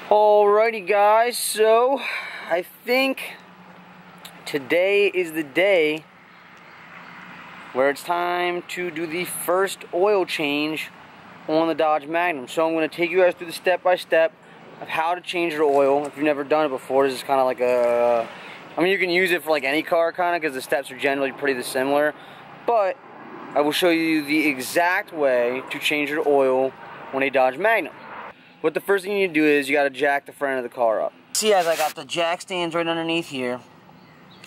Alrighty guys, so I think today is the day where it's time to do the first oil change on the Dodge Magnum. So I'm going to take you guys through the step-by-step of how to change your oil. If you've never done it before, this is kind of like a, I mean, you can use it for like any car kind of, because the steps are generally pretty similar, but I will show you the exact way to change your oil on a Dodge Magnum. But the first thing you need to do is you got to jack the front of the car up. See, as I got the jack stands right underneath here,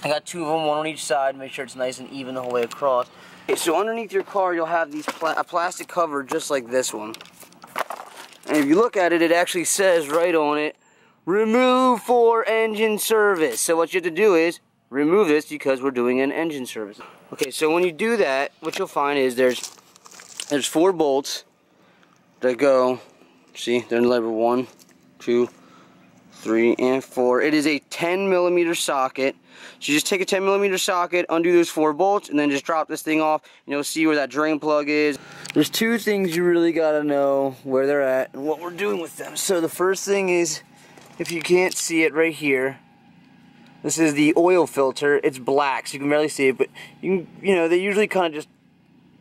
I got two of them, one on each side, make sure it's nice and even the whole way across. Okay, so underneath your car you'll have these a plastic cover just like this one. And if you look at it, it actually says right on it, remove for engine service. So what you have to do is remove this because we're doing an engine service. Okay, so when you do that, what you'll find is there's 4 bolts that go. See, they're in level 1, 2, 3, and 4. It is a 10mm socket. So you just take a 10mm socket, undo those 4 bolts, and then just drop this thing off, and you'll see where that drain plug is. There's 2 things you really gotta know where they're at and what we're doing with them. So the first thing is, if you can't see it right here, this is the oil filter. It's black, so you can barely see it, but you know, they usually kind of just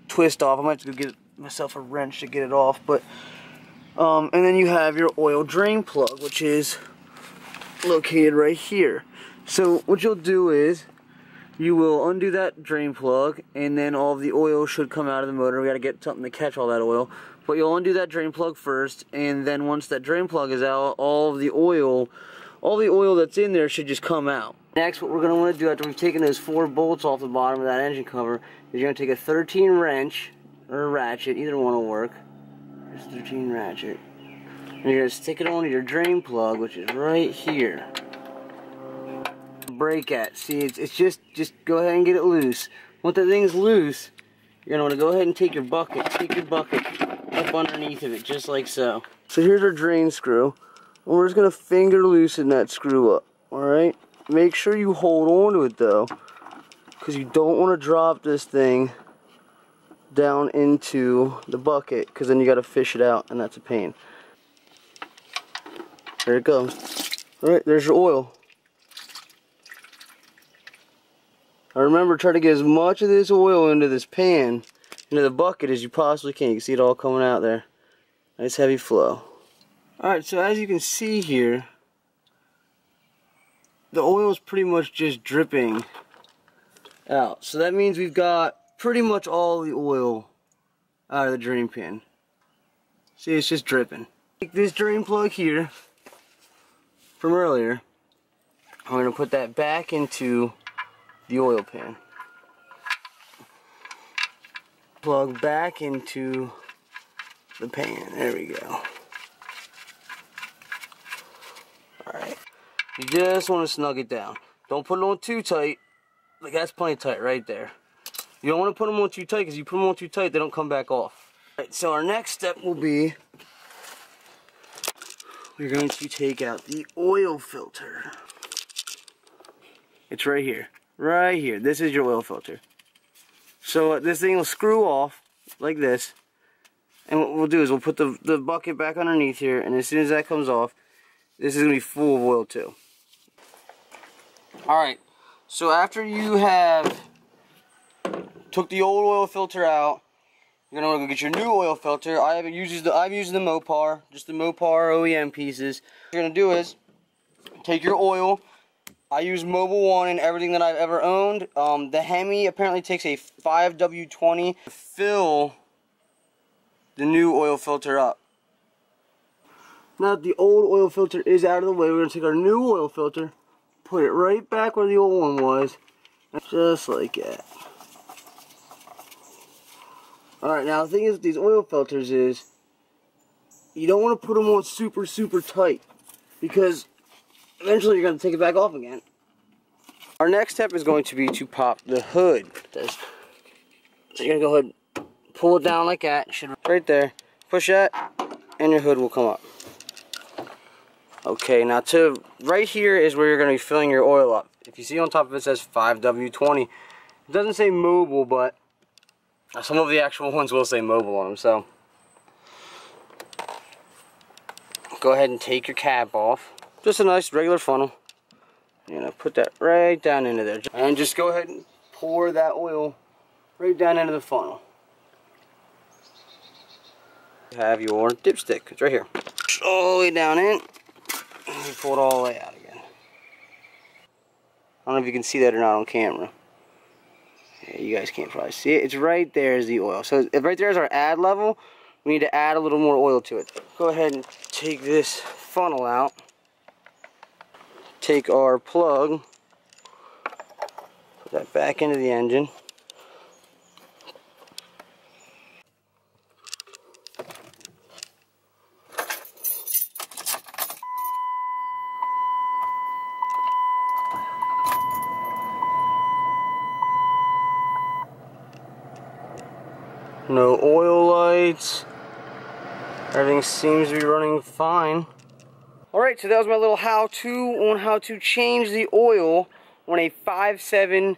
twist off. I might have to go get myself a wrench to get it off, but and then you have your oil drain plug, which is located right here. So what you'll do is you will undo that drain plug, and then all of the oil should come out of the motor. We got to get something to catch all that oil, but you'll undo that drain plug first, and then once that drain plug is out, all the oil that's in there should just come out. Next, what we're going to want to do after we've taken those 4 bolts off the bottom of that engine cover is you're going to take a 13 wrench or a ratchet, either one will work. There's 13 ratchet. And you're going to stick it on your drain plug, which is right here. Brake at. See, it's just go ahead and get it loose. Once that thing's loose, you're going to want to go ahead and take your bucket up underneath of it, just like so. So here's our drain screw. And we're just going to finger loosen that screw up. Alright? Make sure you hold on to it though, because you don't want to drop this thing down into the bucket, because then you got to fish it out, and that's a pain. There it goes. Alright, there's your oil. Now remember, try to get as much of this oil into this pan, into the bucket, as you possibly can. You can see it all coming out there. Nice heavy flow. Alright, so as you can see here, the oil is pretty much just dripping out. So that means we've got pretty much all the oil out of the drain pan. See, it's just dripping. Take this drain plug here from earlier. I'm going to put that back into the oil pan. Plug back into the pan. There we go. Alright. You just want to snug it down. Don't put it on too tight. Like, that's plenty tight right there. You don't want to put them on too tight, because if you put them on too tight, they don't come back off. Alright, so our next step will be, we're going to take out the oil filter. It's right here. Right here. This is your oil filter. So this thing will screw off like this. And what we'll do is we'll put the bucket back underneath here, and as soon as that comes off, this is going to be full of oil too. Alright, so after you have took the old oil filter out, you're going to go get your new oil filter. I'm using the Mopar, just the Mopar OEM pieces. What you're going to do is take your oil. I use Mobil 1 in everything that I've ever owned. The Hemi apparently takes a 5W20 to fill the new oil filter up. Now that the old oil filter is out of the way, we're going to take our new oil filter, put it right back where the old one was, just like that. Alright, now the thing is with these oil filters is, you don't want to put them on super tight, because eventually you're going to take it back off again. Our next step is going to be to pop the hood. So you're going to go ahead and pull it down like that. Should right there. Push that, and your hood will come up. Okay, now right here is where you're going to be filling your oil up. If you see on top of it says 5W20. It doesn't say Mobil, but some of the actual ones will say Mobil on them. So go ahead and take your cap off. Just a nice regular funnel. You're gonna put that right down into there. And just go ahead and pour that oil right down into the funnel. You have your dipstick. It's right here. All the way down in. And you pull it all the way out again. I don't know if you can see that or not on camera. Yeah, you guys can't probably see it. It's right there is the oil. So if right there is our add level, we need to add a little more oil to it. Go ahead and take this funnel out. Take our plug. Put that back into the engine. No oil lights. Everything seems to be running fine. Alright, so that was my little how-to on how to change the oil on a 5.7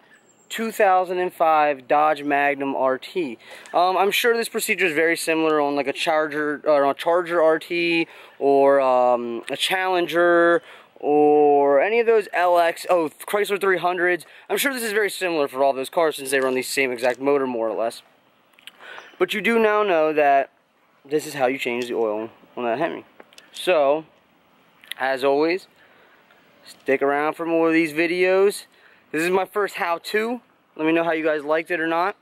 2005 Dodge Magnum RT. I'm sure this procedure is very similar on like a Charger RT or a Challenger or any of those Chrysler 300s. I'm sure this is very similar for all those cars since they run the same exact motor more or less. But you do now know that this is how you change the oil on that Hemi. So, as always, stick around for more of these videos. This is my first how-to. Let me know how you guys liked it or not.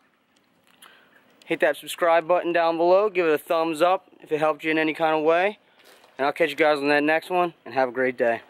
Hit that subscribe button down below. Give it a thumbs up if it helped you in any kind of way. And I'll catch you guys on that next one. And have a great day.